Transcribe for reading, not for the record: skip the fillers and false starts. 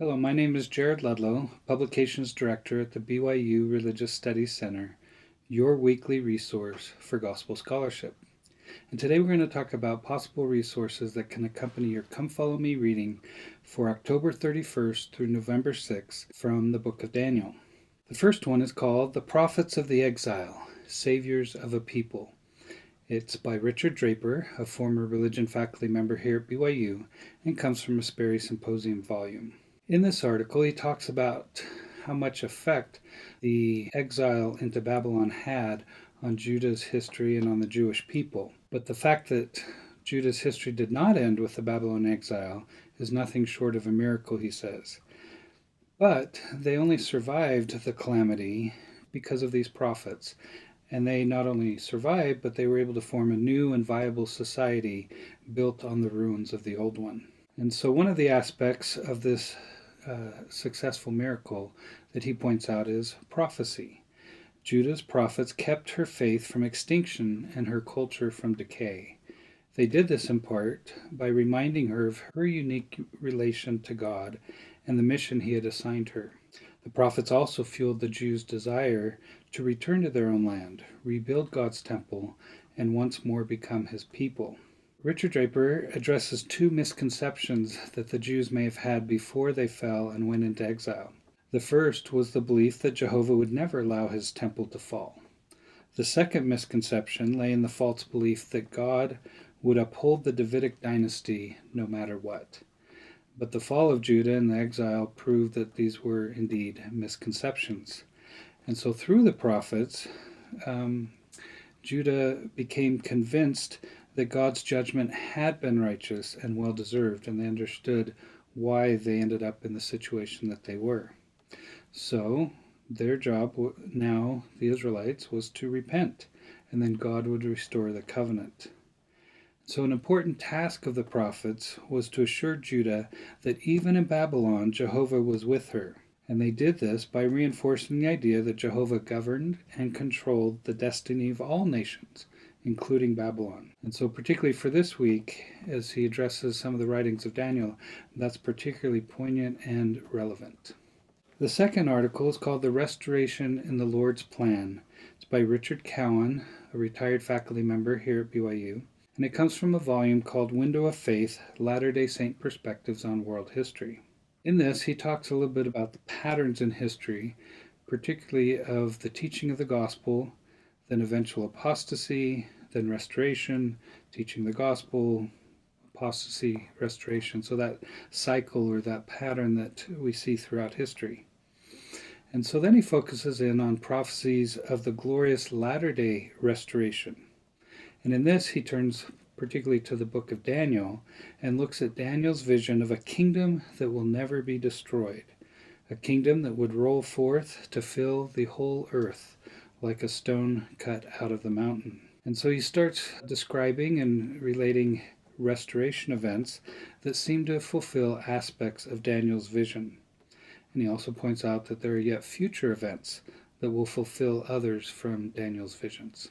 Hello, my name is Jared Ludlow, Publications Director at the BYU Religious Studies Center, your weekly resource for gospel scholarship. And today we're going to talk about possible resources that can accompany your Come Follow Me reading for October 31st through November 6th from the book of Daniel. The first one is called The Prophets of the Exile, Saviors of a People. It's by Richard Draper, a former religion faculty member here at BYU, and comes from a Sperry Symposium volume. In this article, he talks about how much effect the exile into Babylon had on Judah's history and on the Jewish people. But the fact that Judah's history did not end with the Babylon exile is nothing short of a miracle, he says. But they only survived the calamity because of these prophets. And they not only survived, but they were able to form a new and viable society built on the ruins of the old one. And so one of the aspects of this successful miracle that he points out is prophecy. Judah's prophets kept her faith from extinction and her culture from decay. They did this in part by reminding her of her unique relation to God and the mission he had assigned her. The prophets also fueled the Jews' desire to return to their own land, rebuild God's temple, and once more become his people. Richard Draper addresses two misconceptions that the Jews may have had before they fell and went into exile. The first was the belief that Jehovah would never allow his temple to fall. The second misconception lay in the false belief that God would uphold the Davidic dynasty no matter what. But the fall of Judah and the exile proved that these were indeed misconceptions. And so through the prophets, Judah became convinced that God's judgment had been righteous and well-deserved, and they understood why they ended up in the situation that they were. So their job now, the Israelites, was to repent, and then God would restore the covenant. So an important task of the prophets was to assure Judah that even in Babylon, Jehovah was with her. And they did this by reinforcing the idea that Jehovah governed and controlled the destiny of all nations, including Babylon. And so particularly for this week, as he addresses some of the writings of Daniel, that's particularly poignant and relevant. The second article is called The Restoration in the Lord's Plan. It's by Richard Cowan, a retired faculty member here at BYU, and it comes from a volume called Window of Faith, Latter-day Saint Perspectives on World History. In this, he talks a little bit about the patterns in history, particularly of the teaching of the gospel, then eventual apostasy, then restoration, teaching the gospel, apostasy, restoration. So that cycle or that pattern that we see throughout history. And so then he focuses in on prophecies of the glorious latter-day restoration. And in this, he turns particularly to the book of Daniel, and looks at Daniel's vision of a kingdom that will never be destroyed, a kingdom that would roll forth to fill the whole earth like a stone cut out of the mountain. And so he starts describing and relating restoration events that seem to fulfill aspects of Daniel's vision. And he also points out that there are yet future events that will fulfill others from Daniel's visions.